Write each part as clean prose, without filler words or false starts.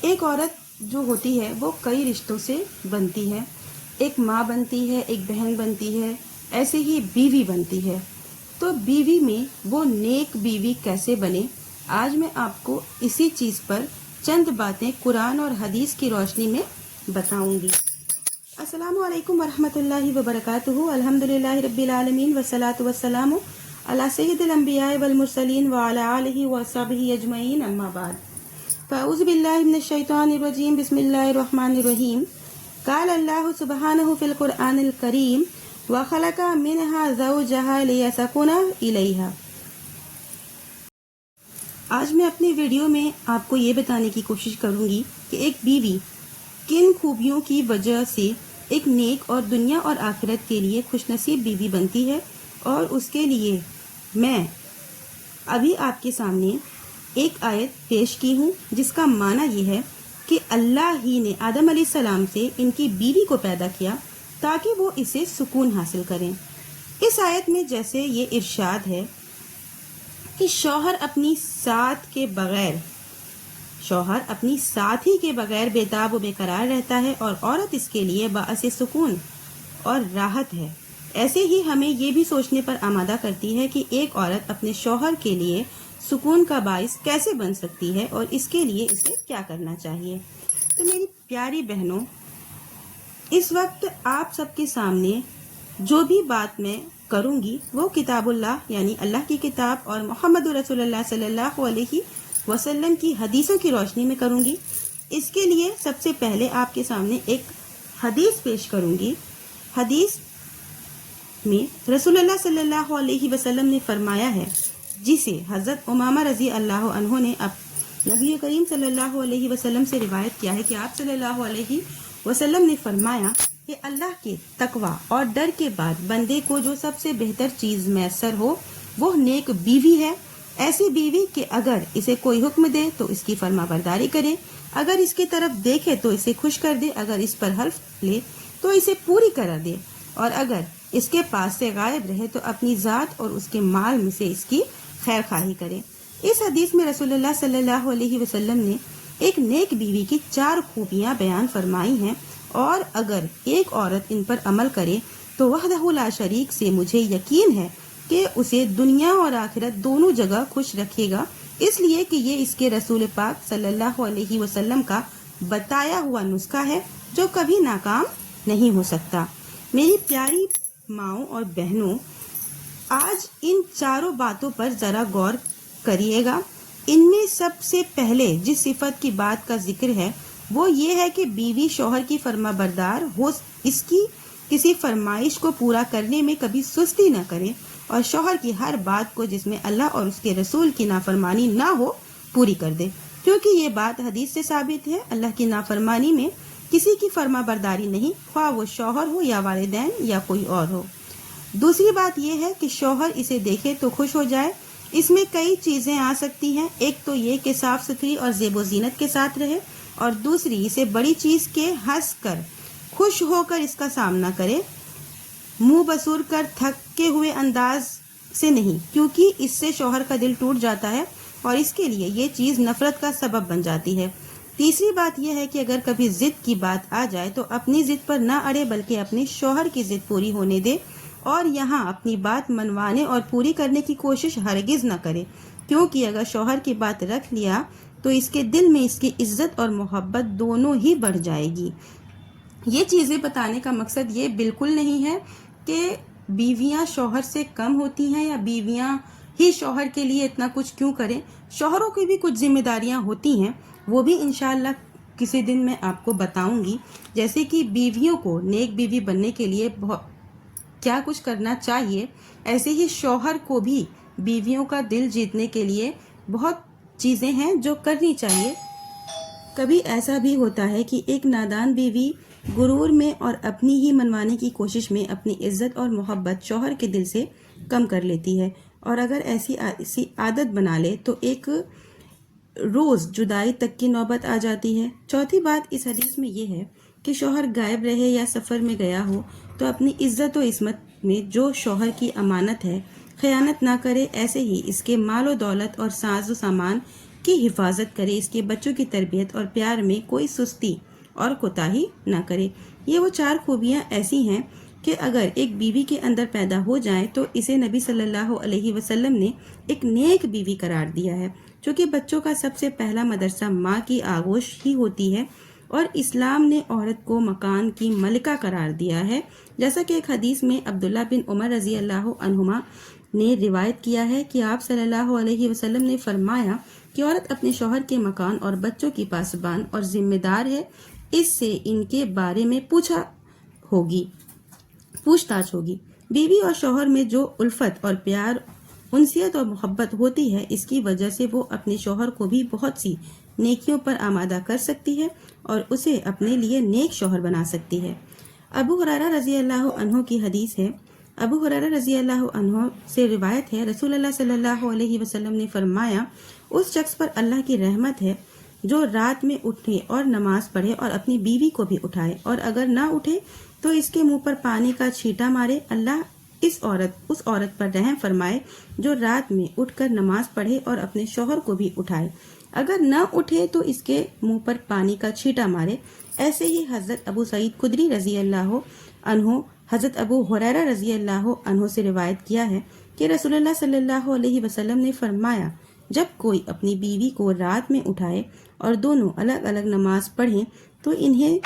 ایک عورت جو ہوتی ہے وہ کئی رشتوں سے بنتی ہے، ایک ماں بنتی ہے، ایک بہن بنتی ہے، ایسے ہی بیوی بنتی ہے۔ تو بیوی میں وہ نیک بیوی کیسے بنے، آج میں آپ کو اسی چیز پر چند باتیں قرآن اور حدیث کی روشنی میں بتاؤں گی۔ السلام علیکم ورحمۃ اللہ وبرکاتہ۔ الحمدللہ رب العالمین والصلاة والسلام علی سید الانبیاء والمرسلین وعلی آلہ وصحبہ اجمعین، اما بعد، فاعوذ باللہ من الشیطان الرجیم، بسم اللہ الرحمن الرحیم۔ قال اللہ سبحانہ فی القرآن الکریم وخلق منها زوجها لیسکن الیہا۔ آج میں اپنی ویڈیو میں آپ کو یہ بتانے کی کوشش کروں گی کہ ایک بیوی کن خوبیوں کی وجہ سے ایک نیک اور دنیا اور آخرت کے لیے خوش نصیب بیوی بنتی ہے، اور اس کے لیے میں ابھی آپ کے سامنے ایک آیت پیش کی ہوں جس کا معنی یہ ہے کہ اللہ ہی نے آدم علیہ السلام سے ان کی بیوی کو پیدا کیا تاکہ وہ اسے سکون حاصل کریں۔ اس آیت میں جیسے یہ ارشاد ہے کہ شوہر اپنی ساتھی کے بغیر بےتاب و بے قرار رہتا ہے اور عورت اس کے لیے باعث سکون اور راحت ہے، ایسے ہی ہمیں یہ بھی سوچنے پر آمادہ کرتی ہے کہ ایک عورت اپنے شوہر کے لیے سکون کا باعث کیسے بن سکتی ہے اور اس کے لیے اسے کیا کرنا چاہیے۔ تو میری پیاری بہنوں، اس وقت آپ سب کے سامنے جو بھی بات میں کروں گی وہ کتاب اللہ یعنی اللہ کی کتاب اور محمد رسول اللہ صلی اللہ علیہ وسلم کی حدیثوں کی روشنی میں کروں گی۔ اس کے لیے سب سے پہلے آپ کے سامنے ایک حدیث پیش کروں گی۔ حدیث میں رسول اللہ صلی اللہ علیہ وسلم نے فرمایا ہے، جسے حضرت امامہ رضی اللہ عنہ نے نبی کریم صلی اللہ علیہ وسلم سے روایت کیا ہے کہ آپ صلی اللہ علیہ وسلم نے فرمایا کہ اللہ کے تقوی اور ڈر کے بعد بندے کو جو سب سے بہتر چیز میسر ہو وہ نیک بیوی ہے، ایسی بیوی کہ اگر اسے کوئی حکم دے تو اس کی فرما برداری کرے، اگر اس کی طرف دیکھے تو اسے خوش کر دے، اگر اس پر حلف لے تو اسے پوری کرا دے، اور اگر اس کے پاس سے غائب رہے تو اپنی ذات اور اس کے مال میں سے اس کی خیر خواہی کرے۔ اس حدیث میں رسول اللہ صلی اللہ علیہ وسلم نے ایک نیک بیوی کی 4 خوبیاں بیان فرمائی ہیں، اور اگر ایک عورت ان پر عمل کرے تو وحدہ لا شریک سے مجھے یقین ہے کہ اسے دنیا اور آخرت دونوں جگہ خوش رکھے گا، اس لیے کہ یہ اس کے رسول پاک صلی اللہ علیہ وسلم کا بتایا ہوا نسخہ ہے جو کبھی ناکام نہیں ہو سکتا۔ میری پیاری ماؤں اور بہنوں، آج ان 4 باتوں پر ذرا غور کریے گا۔ ان میں سب سے پہلے جس صفت کی بات کا ذکر ہے وہ یہ ہے کہ بیوی شوہر کی فرما بردار ہو، اس کی کسی فرمائش کو پورا کرنے میں کبھی سستی نہ کرے، اور شوہر کی ہر بات کو جس میں اللہ اور اس کے رسول کی نافرمانی نہ ہو پوری کر دے، کیونکہ یہ بات حدیث سے ثابت ہے، اللہ کی نافرمانی میں کسی کی فرما برداری نہیں، خواہ وہ شوہر ہو یا والدین یا کوئی اور ہو۔ دوسری بات یہ ہے کہ شوہر اسے دیکھے تو خوش ہو جائے۔ اس میں کئی چیزیں آ سکتی ہیں، ایک تو یہ کہ صاف ستھری اور زیب و زینت کے ساتھ رہے، اور دوسری اسے بڑی چیز کے ہنس کر خوش ہو کر اس کا سامنا کرے، منہ بسور کر تھکے ہوئے انداز سے نہیں، کیونکہ اس سے شوہر کا دل ٹوٹ جاتا ہے اور اس کے لیے یہ چیز نفرت کا سبب بن جاتی ہے۔ تیسری بات یہ ہے کہ اگر کبھی ضد کی بات آ جائے تو اپنی ضد پر نہ اڑے بلکہ اپنے شوہر کی ضد پوری ہونے دے، اور یہاں اپنی بات منوانے اور پوری کرنے کی کوشش ہرگز نہ کرے، کیونکہ اگر شوہر کی بات رکھ لیا تو اس کے دل میں اس کی عزت اور محبت دونوں ہی بڑھ جائے گی۔ یہ چیزیں بتانے کا مقصد یہ بالکل نہیں ہے کہ بیویاں شوہر سے کم ہوتی ہیں یا بیویاں ہی شوہر کے لیے اتنا کچھ کیوں کریں، شوہروں کی بھی کچھ ذمہ داریاں ہوتی ہیں، وہ بھی انشاءاللہ کسی دن میں آپ کو بتاؤں گی، جیسے کہ بیویوں کو نیک بیوی بننے کے لیے کیا کچھ کرنا چاہیے، ایسے ہی شوہر کو بھی بیویوں کا دل جیتنے کے لیے بہت چیزیں ہیں جو کرنی چاہیے۔ کبھی ایسا بھی ہوتا ہے کہ ایک نادان بیوی غرور میں اور اپنی ہی منوانے کی کوشش میں اپنی عزت اور محبت شوہر کے دل سے کم کر لیتی ہے، اور اگر ایسی عادت بنا لے تو ایک روز جدائی تک کی نوبت آ جاتی ہے۔ چوتھی بات اس حدیث میں یہ ہے کہ شوہر غائب رہے یا سفر میں گیا ہو تو اپنی عزت و عصمت میں جو شوہر کی امانت ہے خیانت نہ کرے، ایسے ہی اس کے مال و دولت اور ساز و سامان کی حفاظت کرے، اس کے بچوں کی تربیت اور پیار میں کوئی سستی اور کوتاہی نہ کرے۔ یہ وہ 4 خوبیاں ایسی ہیں کہ اگر ایک بیوی کے اندر پیدا ہو جائیں تو اسے نبی صلی اللہ علیہ وسلم نے ایک نیک بیوی قرار دیا ہے، چونکہ بچوں کا سب سے پہلا مدرسہ ماں کی آغوش ہی ہوتی ہے، اور اسلام نے عورت کو مکان کی ملکہ قرار دیا ہے، جیسا کہ ایک حدیث میں عبداللہ بن عمر رضی اللہ عنہما نے روایت کیا ہے کہ آپ صلی اللہ علیہ وسلم نے فرمایا کہ عورت اپنے شوہر کے مکان اور بچوں کی پاسبان اور ذمہ دار ہے، اس سے ان کے بارے میں پوچھ تاچھ ہوگی۔ بیوی اور شوہر میں جو الفت اور پیار، انسیت اور محبت ہوتی ہے، اس کی وجہ سے وہ اپنے شوہر کو بھی بہت سی نیکیوں پر آمادہ کر سکتی ہے اور اسے اپنے لیے نیک شوہر بنا سکتی ہے۔ ابو ہریرہ رضی اللہ عنہ کی حدیث ہے، ابو ہریرہ رضی اللہ عنہ سے روایت ہے، رسول اللہ صلی اللہ علیہ وسلم نے فرمایا، اس شخص پر اللہ کی رحمت ہے جو رات میں اٹھے اور نماز پڑھے اور اپنی بیوی کو بھی اٹھائے، اور اگر نہ اٹھے تو اس کے منہ پر پانی کا چھینٹا مارے۔ اللہ اس عورت پر رحم فرمائے جو رات میں اٹھ کر نماز پڑھے اور اپنے شوہر کو بھی اٹھائے، اگر نہ اٹھے تو اس کے منہ پر پانی کا چھینٹا مارے۔ ایسے ہی حضرت ابو سعید خدری رضی اللہ عنہ حضرت ابو ہریرہ رضی اللہ عنہ سے روایت کیا ہے کہ رسول اللہ صلی اللہ علیہ وسلم نے فرمایا، جب کوئی اپنی بیوی کو رات میں اٹھائے اور دونوں الگ الگ نماز پڑھیں تو انہیں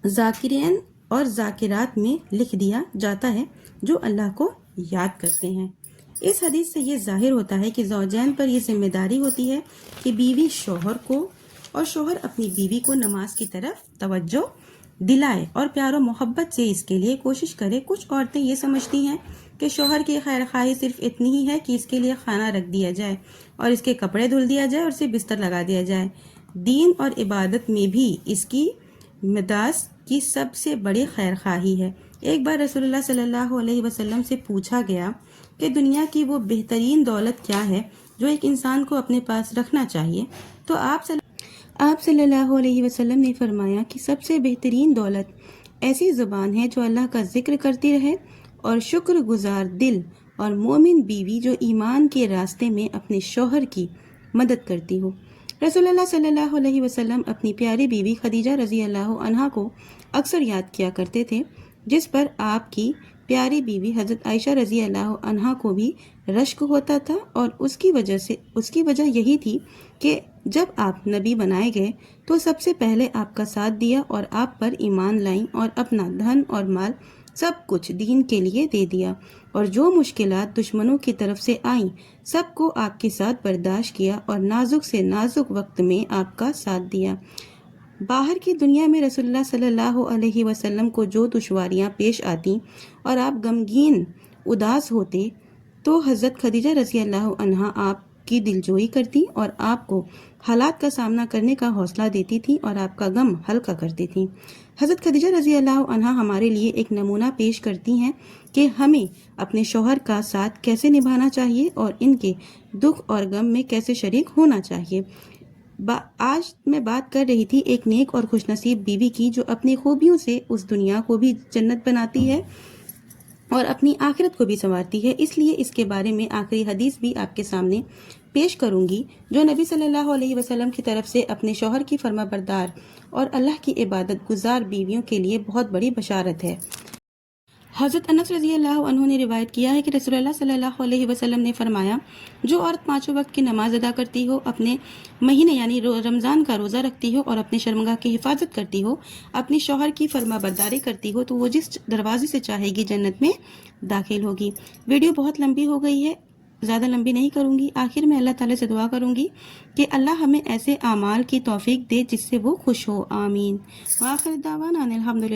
ذاکرین اور ذاکرات میں لکھ دیا جاتا ہے جو اللہ کو یاد کرتے ہیں۔ اس حدیث سے یہ ظاہر ہوتا ہے کہ زوجین پر یہ ذمہ داری ہوتی ہے کہ بیوی شوہر کو اور شوہر اپنی بیوی کو نماز کی طرف توجہ دلائے اور پیار و محبت سے اس کے لیے کوشش کرے۔ کچھ عورتیں یہ سمجھتی ہیں کہ شوہر کی خیر خواہی صرف اتنی ہی ہے کہ اس کے لیے کھانا رکھ دیا جائے اور اس کے کپڑے دھل دیا جائے اور اسے بستر لگا دیا جائے۔ دین اور عبادت میں بھی اس کی مداس کی سب سے بڑی خیر خواہی ہے۔ ایک بار رسول اللہ صلی اللہ علیہ وسلم سے پوچھا گیا کہ دنیا کی وہ بہترین دولت کیا ہے جو ایک انسان کو اپنے پاس رکھنا چاہیے، تو آپ صلی اللہ علیہ وسلم نے فرمایا کہ سب سے بہترین دولت ایسی زبان ہے جو اللہ کا ذکر کرتی رہے، اور شکر گزار دل اور مومن بیوی جو ایمان کے راستے میں اپنے شوہر کی مدد کرتی ہو۔ رسول اللہ صلی اللہ علیہ وسلم اپنی پیاری بیوی خدیجہ رضی اللہ عنہا کو اکثر یاد کیا کرتے تھے، جس پر آپ کی پیاری بیوی حضرت عائشہ رضی اللہ عنہا کو بھی رشک ہوتا تھا، اور اس کی وجہ یہی تھی کہ جب آپ نبی بنائے گئے تو سب سے پہلے آپ کا ساتھ دیا اور آپ پر ایمان لائیں اور اپنا دھن اور مال سب کچھ دین کے لیے دے دیا، اور جو مشکلات دشمنوں کی طرف سے آئیں سب کو آپ کے ساتھ برداشت کیا اور نازک سے نازک وقت میں آپ کا ساتھ دیا۔ باہر کی دنیا میں رسول اللہ صلی اللہ علیہ وسلم کو جو دشواریاں پیش آتی اور آپ غمگین اداس ہوتے تو حضرت خدیجہ رضی اللہ عنہا آپ کی دلجوئی کرتی اور آپ کو حالات کا سامنا کرنے کا حوصلہ دیتی تھی اور آپ کا غم ہلکا کرتی تھی۔ حضرت خدیجہ رضی اللہ عنہا ہمارے لیے ایک نمونہ پیش کرتی ہیں کہ ہمیں اپنے شوہر کا ساتھ کیسے نبھانا چاہیے اور ان کے دکھ اور غم میں کیسے شریک ہونا چاہیے۔ آج میں بات کر رہی تھی ایک نیک اور خوش نصیب بیوی کی جو اپنی خوبیوں سے اس دنیا کو بھی جنت بناتی ہے اور اپنی آخرت کو بھی سنوارتی ہے۔ اس لیے اس کے بارے میں آخری حدیث بھی آپ کے سامنے پیش کروں گی جو نبی صلی اللہ علیہ وسلم کی طرف سے اپنے شوہر کی فرما بردار اور اللہ کی عبادت گزار بیویوں کے لیے بہت بڑی بشارت ہے۔ حضرت انس رضی اللہ عنہ نے روایت کیا ہے کہ رسول اللہ صلی اللہ علیہ وسلم نے فرمایا، جو عورت 5 وقت کی نماز ادا کرتی ہو، اپنے مہینے یعنی رمضان کا روزہ رکھتی ہو اور اپنے شرمگاہ کی حفاظت کرتی ہو، اپنی شوہر کی فرما برداری کرتی ہو، تو وہ جس دروازے سے چاہے گی جنت میں داخل ہوگی۔ ویڈیو بہت لمبی ہو گئی ہے، زیادہ لمبی نہیں کروں گی۔ آخر میں اللہ تعالیٰ سے دعا کروں گی کہ اللہ ہمیں ایسے اعمال کی توفیق دے جس سے وہ خوش ہو، آمین۔ وآخر دعوانا الحمدللہ۔